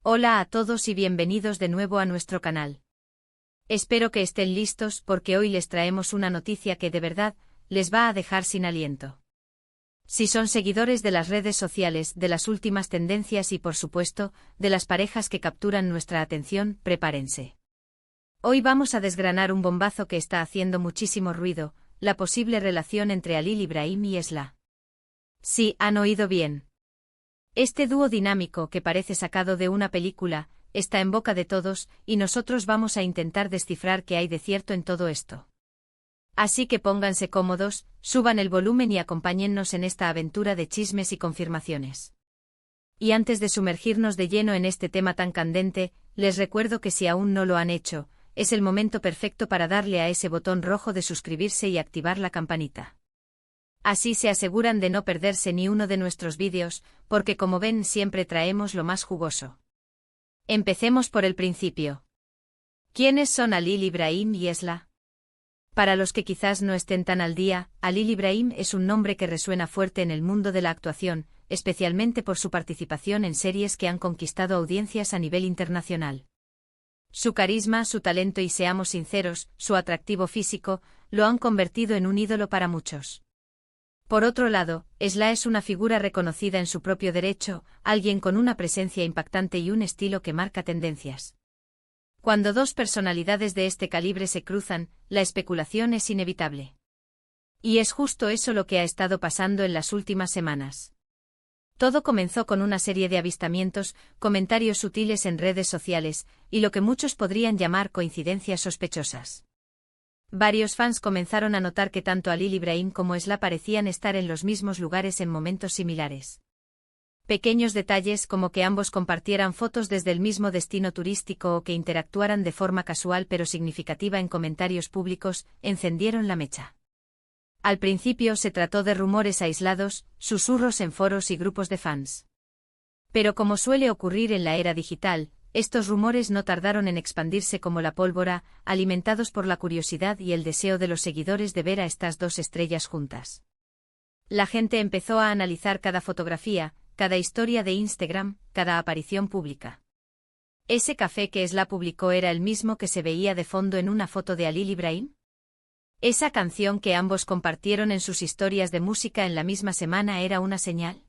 Hola a todos y bienvenidos de nuevo a nuestro canal. Espero que estén listos porque hoy les traemos una noticia que de verdad les va a dejar sin aliento. Si son seguidores de las redes sociales, de las últimas tendencias y por supuesto, de las parejas que capturan nuestra atención, prepárense. Hoy vamos a desgranar un bombazo que está haciendo muchísimo ruido, la posible relación entre Halil Ibrahim y Esla. Sí, han oído bien. Este dúo dinámico que parece sacado de una película, está en boca de todos, y nosotros vamos a intentar descifrar qué hay de cierto en todo esto. Así que pónganse cómodos, suban el volumen y acompáñennos en esta aventura de chismes y confirmaciones. Y antes de sumergirnos de lleno en este tema tan candente, les recuerdo que si aún no lo han hecho, es el momento perfecto para darle a ese botón rojo de suscribirse y activar la campanita. Así se aseguran de no perderse ni uno de nuestros vídeos, porque como ven siempre traemos lo más jugoso. Empecemos por el principio. ¿Quiénes son Halil Ibrahim y Esla? Para los que quizás no estén tan al día, Halil Ibrahim es un nombre que resuena fuerte en el mundo de la actuación, especialmente por su participación en series que han conquistado audiencias a nivel internacional. Su carisma, su talento y seamos sinceros, su atractivo físico, lo han convertido en un ídolo para muchos. Por otro lado, Esla es una figura reconocida en su propio derecho, alguien con una presencia impactante y un estilo que marca tendencias. Cuando dos personalidades de este calibre se cruzan, la especulación es inevitable. Y es justo eso lo que ha estado pasando en las últimas semanas. Todo comenzó con una serie de avistamientos, comentarios sutiles en redes sociales, y lo que muchos podrían llamar coincidencias sospechosas. Varios fans comenzaron a notar que tanto Halil Ibrahim como Esla parecían estar en los mismos lugares en momentos similares. Pequeños detalles como que ambos compartieran fotos desde el mismo destino turístico o que interactuaran de forma casual pero significativa en comentarios públicos, encendieron la mecha. Al principio se trató de rumores aislados, susurros en foros y grupos de fans. Pero como suele ocurrir en la era digital, estos rumores no tardaron en expandirse como la pólvora, alimentados por la curiosidad y el deseo de los seguidores de ver a estas dos estrellas juntas. La gente empezó a analizar cada fotografía, cada historia de Instagram, cada aparición pública. ¿Ese café que Esla publicó era el mismo que se veía de fondo en una foto de Halil Ibrahim? ¿Esa canción que ambos compartieron en sus historias de música en la misma semana era una señal?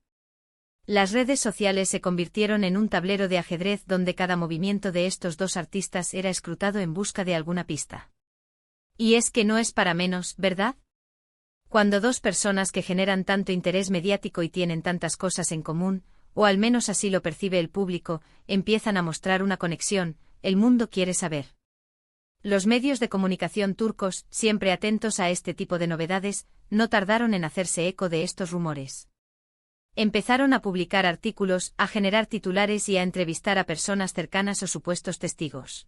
Las redes sociales se convirtieron en un tablero de ajedrez donde cada movimiento de estos dos artistas era escrutado en busca de alguna pista. Y es que no es para menos, ¿verdad? Cuando dos personas que generan tanto interés mediático y tienen tantas cosas en común, o al menos así lo percibe el público, empiezan a mostrar una conexión, el mundo quiere saber. Los medios de comunicación turcos, siempre atentos a este tipo de novedades, no tardaron en hacerse eco de estos rumores. Empezaron a publicar artículos, a generar titulares y a entrevistar a personas cercanas o supuestos testigos.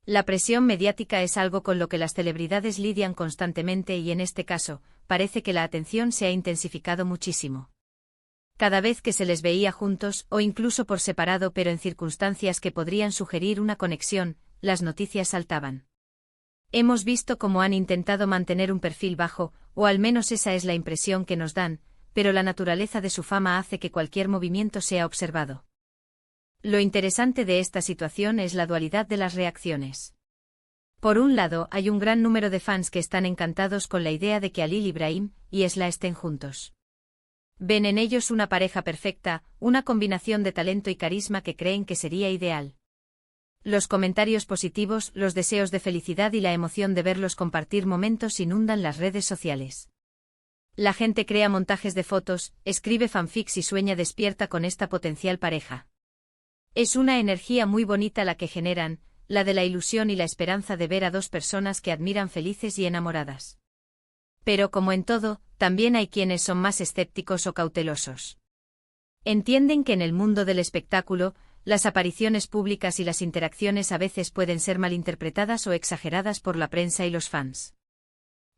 La presión mediática es algo con lo que las celebridades lidian constantemente y en este caso, parece que la atención se ha intensificado muchísimo. Cada vez que se les veía juntos o incluso por separado pero en circunstancias que podrían sugerir una conexión, las noticias saltaban. Hemos visto cómo han intentado mantener un perfil bajo, o al menos esa es la impresión que nos dan, pero la naturaleza de su fama hace que cualquier movimiento sea observado. Lo interesante de esta situación es la dualidad de las reacciones. Por un lado, hay un gran número de fans que están encantados con la idea de que Halil Ibrahim y Esla estén juntos. Ven en ellos una pareja perfecta, una combinación de talento y carisma que creen que sería ideal. Los comentarios positivos, los deseos de felicidad y la emoción de verlos compartir momentos inundan las redes sociales. La gente crea montajes de fotos, escribe fanfics y sueña despierta con esta potencial pareja. Es una energía muy bonita la que generan, la de la ilusión y la esperanza de ver a dos personas que admiran felices y enamoradas. Pero como en todo, también hay quienes son más escépticos o cautelosos. Entienden que en el mundo del espectáculo, las apariciones públicas y las interacciones a veces pueden ser malinterpretadas o exageradas por la prensa y los fans.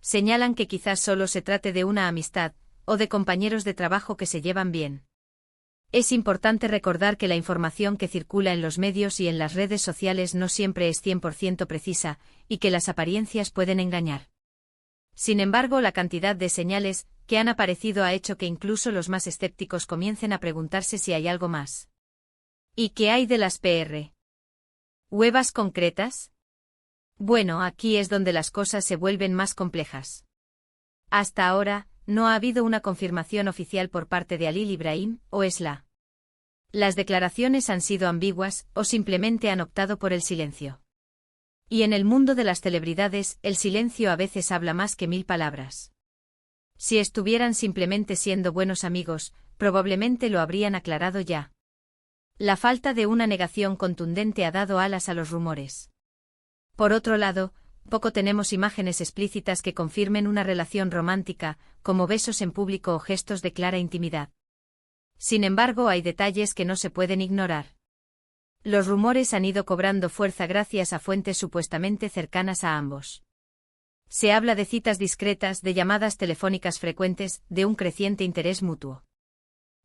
Señalan que quizás solo se trate de una amistad, o de compañeros de trabajo que se llevan bien. Es importante recordar que la información que circula en los medios y en las redes sociales no siempre es 100% precisa, y que las apariencias pueden engañar. Sin embargo, la cantidad de señales que han aparecido ha hecho que incluso los más escépticos comiencen a preguntarse si hay algo más. ¿Y qué hay de las PR? ¿Huevas concretas? Bueno, aquí es donde las cosas se vuelven más complejas. Hasta ahora, no ha habido una confirmación oficial por parte de Halil Ibrahim o Esla. Las declaraciones han sido ambiguas o simplemente han optado por el silencio. Y en el mundo de las celebridades, el silencio a veces habla más que 1000 palabras. Si estuvieran simplemente siendo buenos amigos, probablemente lo habrían aclarado ya. La falta de una negación contundente ha dado alas a los rumores. Por otro lado, poco tenemos imágenes explícitas que confirmen una relación romántica, como besos en público o gestos de clara intimidad. Sin embargo, hay detalles que no se pueden ignorar. Los rumores han ido cobrando fuerza gracias a fuentes supuestamente cercanas a ambos. Se habla de citas discretas, de llamadas telefónicas frecuentes, de un creciente interés mutuo.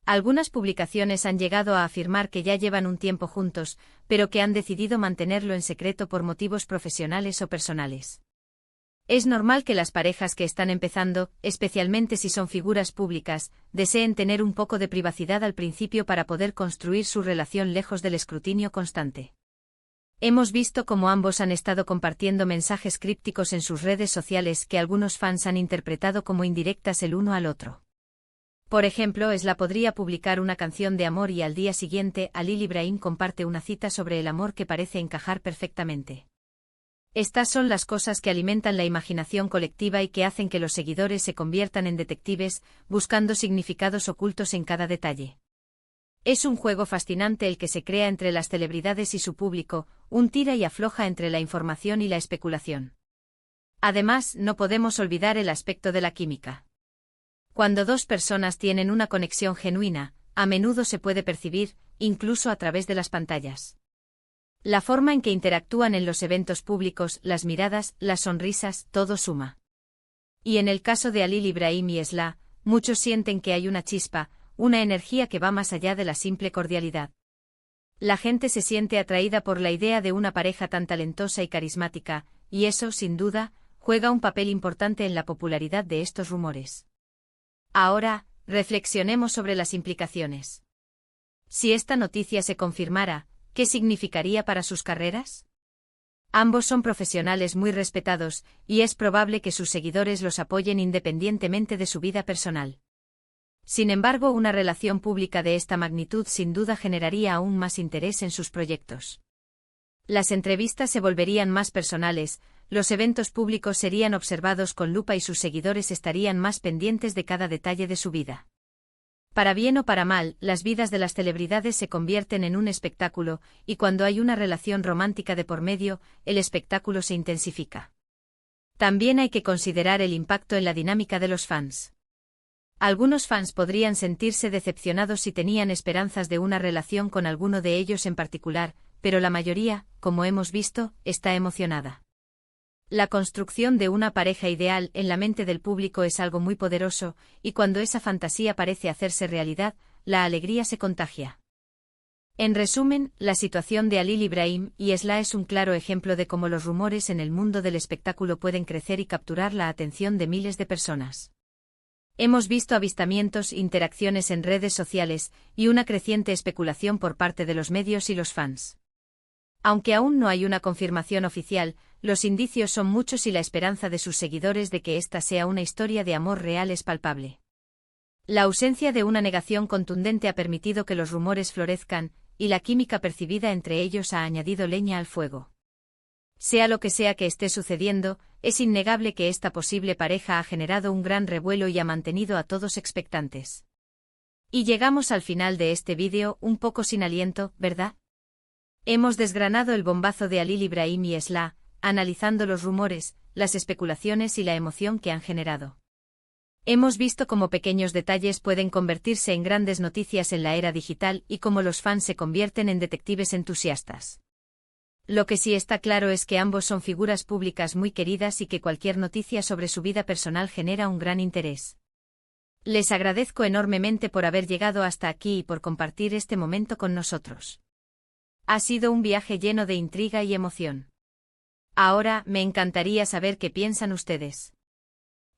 Algunas publicaciones han llegado a afirmar que ya llevan un tiempo juntos, pero que han decidido mantenerlo en secreto por motivos profesionales o personales. Es normal que las parejas que están empezando, especialmente si son figuras públicas, deseen tener un poco de privacidad al principio para poder construir su relación lejos del escrutinio constante. Hemos visto cómo ambos han estado compartiendo mensajes crípticos en sus redes sociales que algunos fans han interpretado como indirectas el uno al otro. Por ejemplo, Esla podría publicar una canción de amor y al día siguiente Halil Ibrahim comparte una cita sobre el amor que parece encajar perfectamente. Estas son las cosas que alimentan la imaginación colectiva y que hacen que los seguidores se conviertan en detectives, buscando significados ocultos en cada detalle. Es un juego fascinante el que se crea entre las celebridades y su público, un tira y afloja entre la información y la especulación. Además, no podemos olvidar el aspecto de la química. Cuando dos personas tienen una conexión genuina, a menudo se puede percibir, incluso a través de las pantallas. La forma en que interactúan en los eventos públicos, las miradas, las sonrisas, todo suma. Y en el caso de Halil Ibrahim y Esla, muchos sienten que hay una chispa, una energía que va más allá de la simple cordialidad. La gente se siente atraída por la idea de una pareja tan talentosa y carismática, y eso, sin duda, juega un papel importante en la popularidad de estos rumores. Ahora, reflexionemos sobre las implicaciones. Si esta noticia se confirmara, ¿qué significaría para sus carreras? Ambos son profesionales muy respetados, y es probable que sus seguidores los apoyen independientemente de su vida personal. Sin embargo, una relación pública de esta magnitud sin duda generaría aún más interés en sus proyectos. Las entrevistas se volverían más personales, los eventos públicos serían observados con lupa y sus seguidores estarían más pendientes de cada detalle de su vida. Para bien o para mal, las vidas de las celebridades se convierten en un espectáculo, y cuando hay una relación romántica de por medio, el espectáculo se intensifica. También hay que considerar el impacto en la dinámica de los fans. Algunos fans podrían sentirse decepcionados si tenían esperanzas de una relación con alguno de ellos en particular, pero la mayoría, como hemos visto, está emocionada. La construcción de una pareja ideal en la mente del público es algo muy poderoso, y cuando esa fantasía parece hacerse realidad, la alegría se contagia. En resumen, la situación de Halil Ibrahim y Esla es un claro ejemplo de cómo los rumores en el mundo del espectáculo pueden crecer y capturar la atención de miles de personas. Hemos visto avistamientos, interacciones en redes sociales, y una creciente especulación por parte de los medios y los fans. Aunque aún no hay una confirmación oficial, los indicios son muchos y la esperanza de sus seguidores de que esta sea una historia de amor real es palpable. La ausencia de una negación contundente ha permitido que los rumores florezcan, y la química percibida entre ellos ha añadido leña al fuego. Sea lo que sea que esté sucediendo, es innegable que esta posible pareja ha generado un gran revuelo y ha mantenido a todos expectantes. Y llegamos al final de este vídeo, un poco sin aliento, ¿verdad? Hemos desgranado el bombazo de Halil Ibrahim y Esla, analizando los rumores, las especulaciones y la emoción que han generado. Hemos visto cómo pequeños detalles pueden convertirse en grandes noticias en la era digital y cómo los fans se convierten en detectives entusiastas. Lo que sí está claro es que ambos son figuras públicas muy queridas y que cualquier noticia sobre su vida personal genera un gran interés. Les agradezco enormemente por haber llegado hasta aquí y por compartir este momento con nosotros. Ha sido un viaje lleno de intriga y emoción. Ahora, me encantaría saber qué piensan ustedes.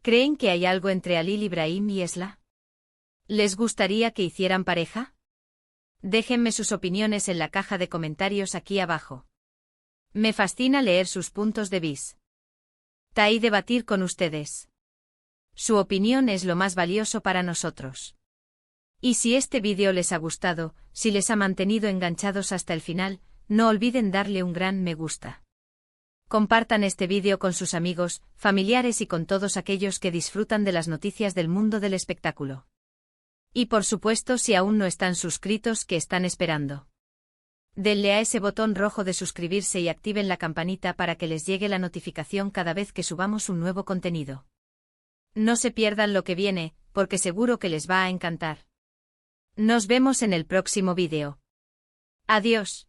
¿Creen que hay algo entre Halil Ibrahim y Esla? ¿Les gustaría que hicieran pareja? Déjenme sus opiniones en la caja de comentarios aquí abajo. Me fascina leer sus puntos de vista y debatir con ustedes. Su opinión es lo más valioso para nosotros. Y si este vídeo les ha gustado, si les ha mantenido enganchados hasta el final, no olviden darle un gran me gusta. Compartan este vídeo con sus amigos, familiares y con todos aquellos que disfrutan de las noticias del mundo del espectáculo. Y por supuesto, si aún no están suscritos, ¿qué están esperando? Denle a ese botón rojo de suscribirse y activen la campanita para que les llegue la notificación cada vez que subamos un nuevo contenido. No se pierdan lo que viene, porque seguro que les va a encantar. Nos vemos en el próximo vídeo. Adiós.